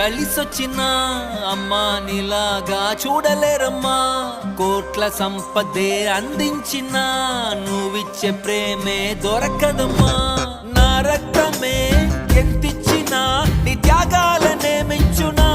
కలిసొచ్చినా అమ్మా నీలాగా చూడలేరమ్మా. కోట్ల సంపదే అందించినా నువ్విచ్చే ప్రేమే దొరకదమ్మా. నా రక్తమే ఎంతిచ్చినా నీ త్యాగాలనే మెచ్చునా.